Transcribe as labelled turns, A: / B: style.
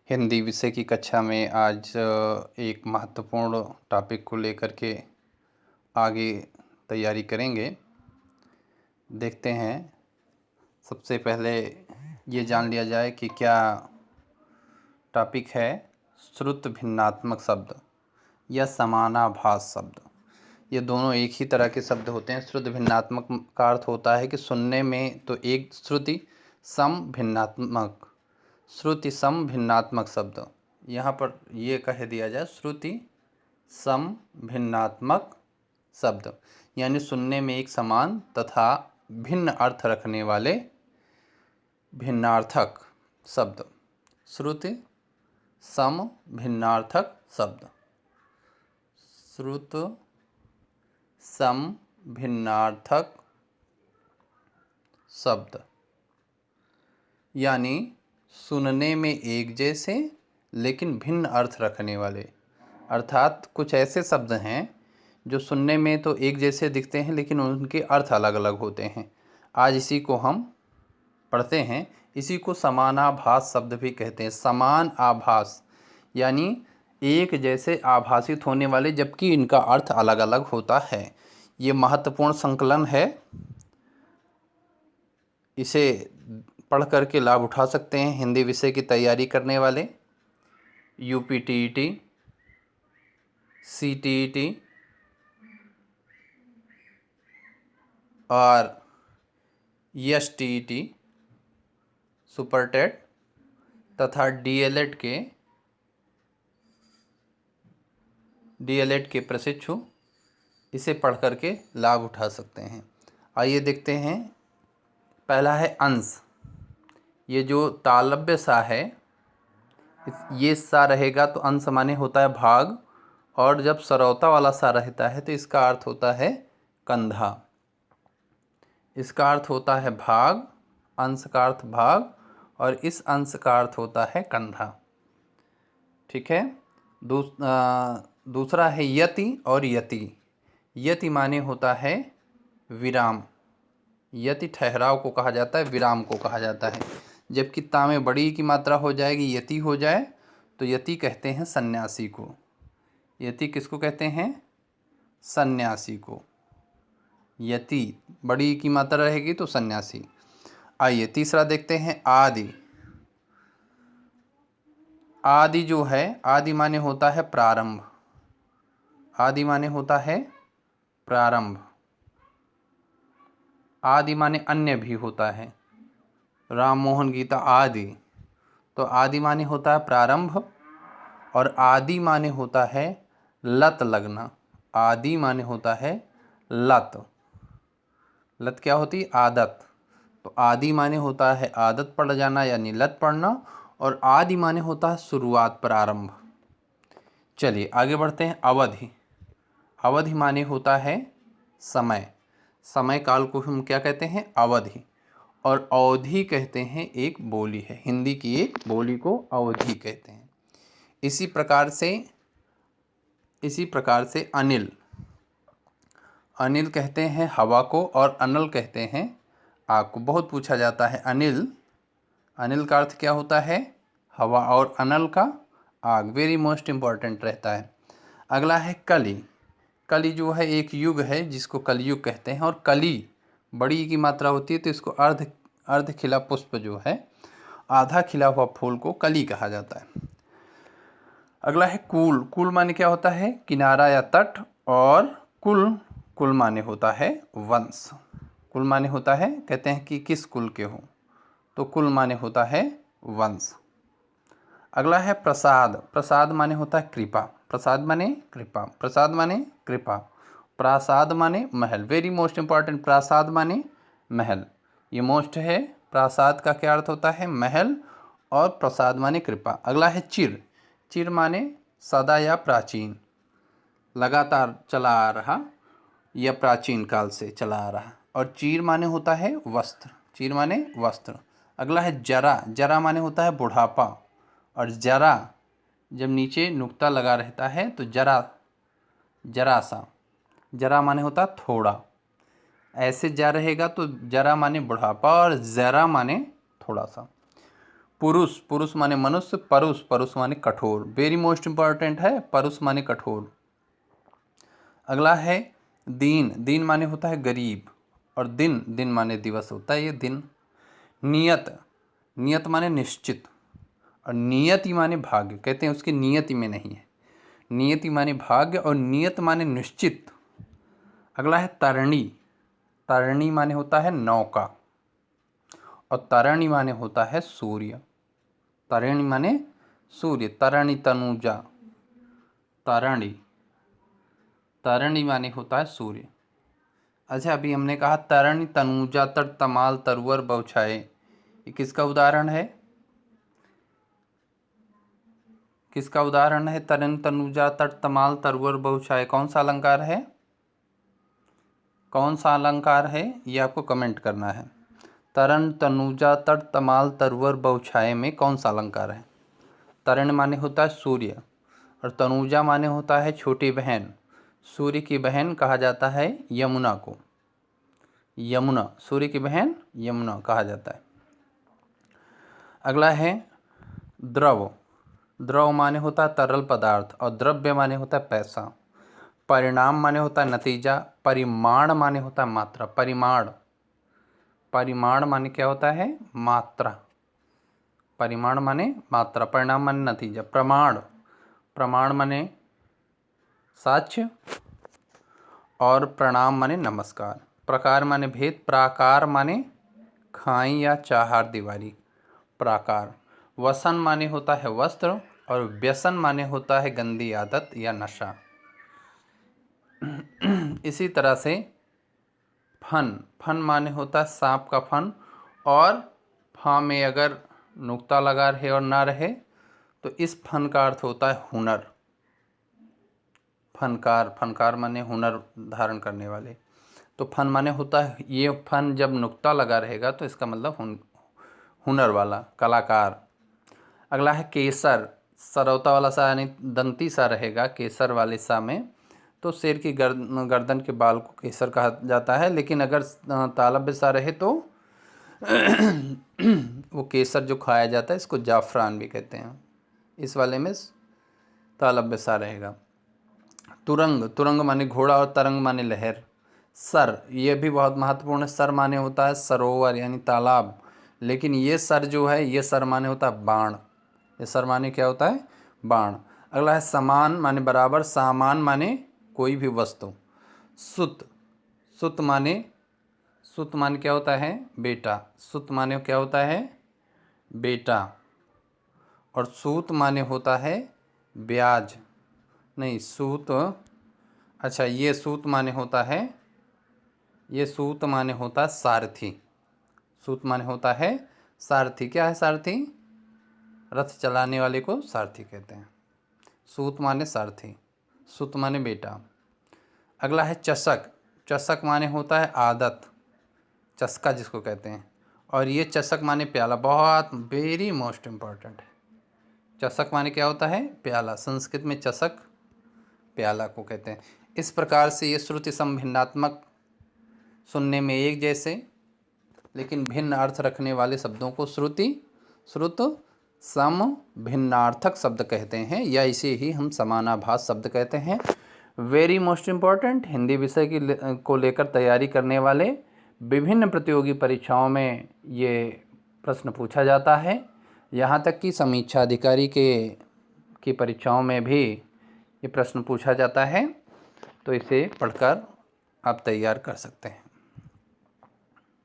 A: हिंदी विषय की कक्षा में आज एक महत्वपूर्ण टॉपिक को लेकर के आगे तैयारी करेंगे। देखते हैं, सबसे पहले ये जान लिया जाए कि क्या टॉपिक है। श्रुत भिन्नात्मक शब्द या समानाभास शब्द, ये दोनों एक ही तरह के शब्द होते हैं। श्रुत भिन्नात्मक का अर्थ होता है कि सुनने में तो एक श्रुति सम भिन्नात्मक, श्रुति सम भिन्नात्मक शब्द। यहाँ पर ये कह दिया जाए श्रुति सम भिन्नात्मक शब्द, यानी सुनने में एक समान तथा भिन्न अर्थ रखने वाले भिन्नार्थक शब्द। श्रुति सम भिन्नार्थक शब्द, श्रुत सम भिन्नार्थक शब्द, यानी सुनने में एक जैसे लेकिन भिन्न अर्थ रखने वाले। अर्थात कुछ ऐसे शब्द हैं जो सुनने में तो एक जैसे दिखते हैं लेकिन उनके अर्थ अलग अलग होते हैं। आज इसी को हम पढ़ते हैं। इसी को समानाभास शब्द भी कहते हैं। समान आभास यानी एक जैसे आभासित होने वाले, जबकि इनका अर्थ अलग अलग होता है। ये महत्वपूर्ण संकलन है, इसे पढ़ करके लाभ उठा सकते हैं हिंदी विषय की तैयारी करने वाले। UPTET, CTET और STET, सुपर टेट तथा DLED के प्रशिक्षु इसे पढ़ करके लाभ उठा सकते हैं। आइए देखते हैं। पहला है अंश। ये जो तालव्य सा है, ये सा रहेगा तो अंश माने होता है भाग, और जब सरौता वाला सा रहता है तो इसका अर्थ होता है कंधा। इसका अर्थ होता है भाग, अंश का अर्थ भाग, और इस अंश का अर्थ होता है कंधा। ठीक है। दूसरा है यति और यति। यति माने होता है विराम। यति ठहराव को कहा जाता है, विराम को कहा जाता है। जबकि ता में बड़ी की मात्रा हो जाएगी, यति हो जाए तो यति कहते हैं सन्यासी को। यति किसको कहते हैं? सन्यासी को। यति बड़ी की मात्रा रहेगी तो सन्यासी। आइए तीसरा देखते हैं, आदि। आदि जो है, आदि माने होता है प्रारंभ। आदि माने होता है प्रारंभ। आदि माने अन्य भी होता है। राम मोहन गीता आदि, तो आदि माने होता है प्रारंभ, और आदि माने होता है लत लगना। आदि माने होता है लत। लत क्या होती है? आदत। तो आदि माने होता है आदत पड़ जाना यानी लत पड़ना, और आदि माने होता है शुरुआत, प्रारंभ। चलिए आगे बढ़ते हैं। अवधि। अवधि माने होता है समय। समय काल को हम क्या कहते हैं? अवधि। और अवधि कहते हैं एक बोली है, हिंदी की एक बोली को अवधि कहते हैं। इसी प्रकार से अनिल। अनिल कहते हैं हवा को, और अनल कहते हैं आग को। बहुत पूछा जाता है अनिल। अनिल का अर्थ क्या होता है? हवा, और अनल का आग। वेरी मोस्ट इम्पॉर्टेंट रहता है। अगला है कली। कली जो है एक युग है जिसको कलयुग कहते हैं, और कली बड़ी की मात्रा होती है तो इसको अर्ध खिला पुष्प जो है, आधा खिला हुआ फूल को कली कहा जाता है। अगला है कुल। कुल माने क्या होता है? किनारा या तट, और कुल माने होता है वंश। कुल माने होता है, कहते हैं कि किस कुल के हो, तो कुल माने होता है वंश। अगला है प्रसाद। प्रसाद माने होता है कृपा। प्रसाद माने कृपा। प्रसाद माने कृपा। प्रासाद माने महल। वेरी मोस्ट इंपॉर्टेंट, प्रासाद माने महल, ये मोस्ट है। प्रासाद का क्या अर्थ होता है? महल, और प्रसाद माने कृपा। अगला है चिर। चिर माने सदा या प्राचीन, लगातार चला आ रहा या प्राचीन काल से चला आ रहा। और चीर माने होता है वस्त्र। चीर माने वस्त्र। अगला है जरा। जरा माने होता है बुढ़ापा, और जरा जब नीचे नुक्ता लगा रहता है तो जरा सा। जरा माने होता है थोड़ा। ऐसे जा रहेगा तो जरा माने बुढ़ापा, और जरा माने थोड़ा सा। पुरुष, पुरुष माने मनुष्य, परुष, परुष माने कठोर। वेरी मोस्ट इंपॉर्टेंट है, परुष माने कठोर। अगला है दीन, दीन माने होता है गरीब, और दिन, दिन माने दिवस होता है ये दिन। नियत, नियत माने निश्चित, और नियति माने भाग्य, कहते हैं उसकी नियति में नहीं है। नियति माने भाग्य और नियत माने निश्चित। अगला है तरणी, तरणी माने होता है नौका, और तरणी माने होता है सूर्य। तरणी माने सूर्य, तरणी तनुजा, तरणी, तरणी माने होता है सूर्य। अच्छा, अभी हमने कहा तरणी तनुजा तर तमाल तरुवर बौछाए, ये किसका उदाहरण है? किसका उदाहरण है? तरणी तनुजा तर तमाल तरुवर बौछाए, कौन सा अलंकार है? कौन सा अलंकार है ये आपको कमेंट करना है। तरण तनुजा तर तमाल तरुवर बौछाए में कौन सा अलंकार है? तरण माने होता है सूर्य, और तनुजा माने होता है छोटी बहन। सूर्य की बहन कहा जाता है यमुना को, यमुना, सूर्य की बहन यमुना कहा जाता है। अगला है द्रव, द्रव माने होता है तरल पदार्थ, और द्रव्य माने होता है पैसा। परिणाम माने होता है नतीजा, परिमाण माने होता है मात्रा। परिमाण, परिमाण माने क्या होता है? मात्रा। परिमाण माने मात्रा, परिणाम माने नतीजा। प्रमाण, प्रमाण माने साक्ष्य, और प्रणाम माने नमस्कार। प्रकार माने भेद, प्राकार माने खाई या चाहार दीवारी, प्राकार। वसन माने होता है वस्त्र, और व्यसन माने होता है गंदी आदत या नशा। इसी तरह से फन, फन माने होता है सांप का फन, और फा में अगर नुक्ता लगा रहे और ना रहे तो इस फन का अर्थ होता है हुनर। फनकार, फनकार माने हुनर धारण करने वाले। तो फन माने होता है, ये फन जब नुक्ता लगा रहेगा तो इसका मतलब हुनर वाला, कलाकार। अगला है केसर, सरौता वाला सा यानी दंती सा रहेगा केसर वाले सा में, तो शेर की गर्दन के बाल को केसर कहा जाता है। लेकिन अगर तालव्य सा रहे तो वो केसर जो खाया जाता है इसको जाफरान भी कहते हैं। इस वाले में तालव्य सा रहेगा। तुरंग, तुरंग माने घोड़ा, और तरंग माने लहर। सर, ये भी बहुत महत्वपूर्ण है। सर माने होता है सरोवर यानी तालाब, लेकिन ये सर जो है ये सर माने होता है बाण। ये सर माने क्या होता है? बाण। अगला है समान माने बराबर, सामान माने कोई भी वस्तु। सुत, सुत माने, सुत माने क्या होता है? बेटा। सुत माने क्या होता है? बेटा। और सूत माने होता है ब्याज, नहीं सूत, अच्छा ये सूत माने होता है, ये सूत माने होता है सारथी। सूत माने होता है सारथी। क्या है सारथी? रथ चलाने वाले को सारथी कहते हैं। सूत माने सारथी, सुत माने बेटा। अगला है चषक, चषक माने होता है आदत, चस्का जिसको कहते हैं, और ये चषक माने प्याला। बहुत वेरी मोस्ट इम्पॉर्टेंट है। चषक माने क्या होता है? प्याला। संस्कृत में चषक प्याला को कहते हैं। इस प्रकार से ये श्रुति सम भिन्नात्मक, सुनने में एक जैसे लेकिन भिन्न अर्थ रखने वाले शब्दों को श्रुति, श्रुत, सम भिन्नार्थक शब्द कहते हैं, या इसे ही हम समानाभास शब्द कहते हैं। वेरी मोस्ट इम्पॉर्टेंट, हिंदी विषय की को लेकर तैयारी करने वाले विभिन्न प्रतियोगी परीक्षाओं में ये प्रश्न पूछा जाता है। यहाँ तक कि समीक्षा अधिकारी की परीक्षाओं में भी ये प्रश्न पूछा जाता है, तो इसे पढ़कर आप तैयार कर सकते हैं।